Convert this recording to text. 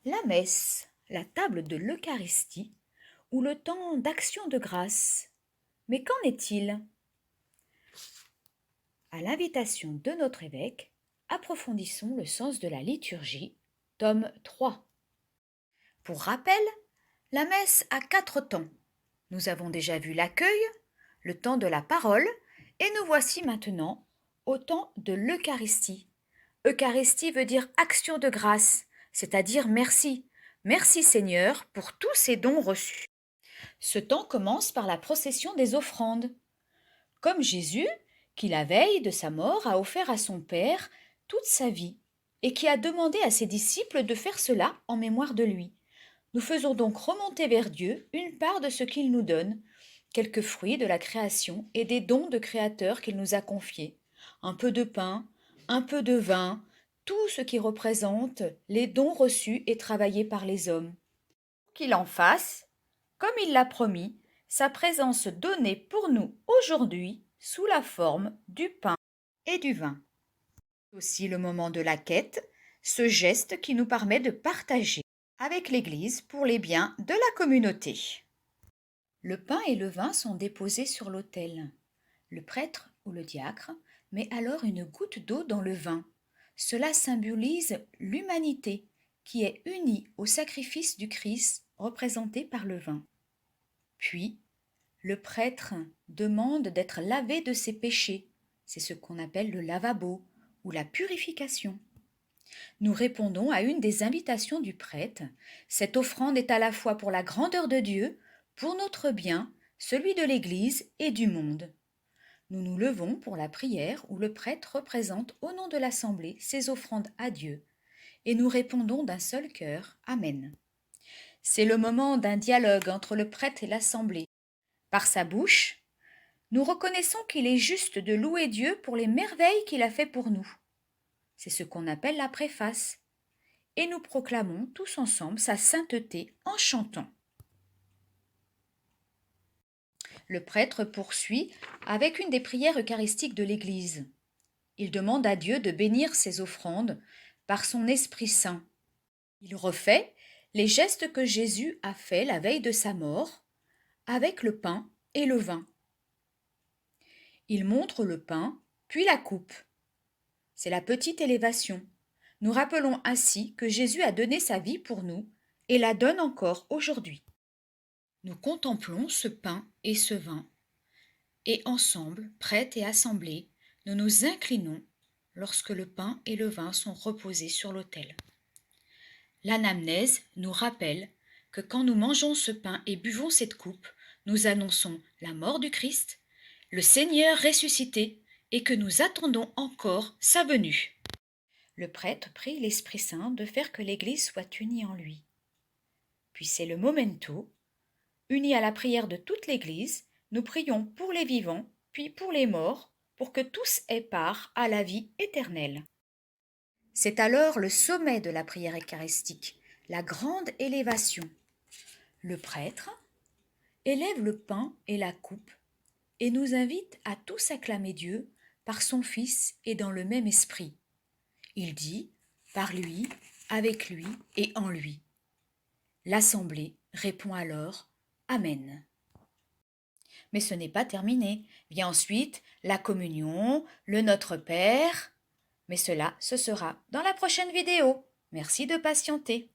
La messe, la table de l'Eucharistie ou le temps d'action de grâce. Mais qu'en est-il? À l'invitation de notre évêque, approfondissons le sens de la liturgie, tome 3. Pour rappel, la messe a 4 temps. Nous avons déjà vu l'accueil, le temps de la parole, et nous voici maintenant au temps de l'Eucharistie. Eucharistie veut dire action de grâce, c'est-à-dire merci. Merci Seigneur pour tous ces dons reçus. Ce temps commence par la procession des offrandes. Comme Jésus, qui la veille de sa mort a offert à son Père toute sa vie, et qui a demandé à ses disciples de faire cela en mémoire de lui. Nous faisons donc remonter vers Dieu une part de ce qu'il nous donne, quelques fruits de la création et des dons de Créateur qu'il nous a confiés, un peu de pain, un peu de vin, tout ce qui représente les dons reçus et travaillés par les hommes. Qu'il en fasse, comme il l'a promis, sa présence donnée pour nous aujourd'hui sous la forme du pain et du vin. C'est aussi le moment de la quête, ce geste qui nous permet de partager avec l'Église pour les biens de la communauté. Le pain et le vin sont déposés sur l'autel. Le prêtre ou le diacre met alors une goutte d'eau dans le vin. Cela symbolise l'humanité qui est unie au sacrifice du Christ représenté par le vin. Puis, le prêtre demande d'être lavé de ses péchés. C'est ce qu'on appelle le lavabo ou la purification. Nous répondons à une des invitations du prêtre. Cette offrande est à la fois pour la grandeur de Dieu, pour notre bien, celui de l'Église et du monde. Nous nous levons pour la prière où le prêtre représente au nom de l'Assemblée ses offrandes à Dieu et nous répondons d'un seul cœur « Amen ». C'est le moment d'un dialogue entre le prêtre et l'Assemblée. Par sa bouche, nous reconnaissons qu'il est juste de louer Dieu pour les merveilles qu'il a fait pour nous. C'est ce qu'on appelle la préface. Et nous proclamons tous ensemble sa sainteté en chantant. Le prêtre poursuit avec une des prières eucharistiques de l'Église. Il demande à Dieu de bénir ses offrandes par son Esprit Saint. Il refait les gestes que Jésus a faits la veille de sa mort avec le pain et le vin. Il montre le pain, puis la coupe. C'est la petite élévation. Nous rappelons ainsi que Jésus a donné sa vie pour nous et la donne encore aujourd'hui. Nous contemplons ce pain et ce vin, et ensemble, prêtres et assemblés, nous nous inclinons lorsque le pain et le vin sont reposés sur l'autel. L'anamnèse nous rappelle que quand nous mangeons ce pain et buvons cette coupe, nous annonçons la mort du Christ, le Seigneur ressuscité, et que nous attendons encore sa venue. Le prêtre prie l'Esprit Saint de faire que l'Église soit unie en lui. Puis c'est le momento. Unis à la prière de toute l'Église, nous prions pour les vivants, puis pour les morts, pour que tous aient part à la vie éternelle. C'est alors le sommet de la prière eucharistique, la grande élévation. Le prêtre élève le pain et la coupe et nous invite à tous acclamer Dieu par son Fils et dans le même esprit. Il dit, par lui, avec lui et en lui. L'Assemblée répond alors Amen. Mais ce n'est pas terminé. Vient ensuite la communion, le Notre Père. Mais cela, ce sera dans la prochaine vidéo. Merci de patienter.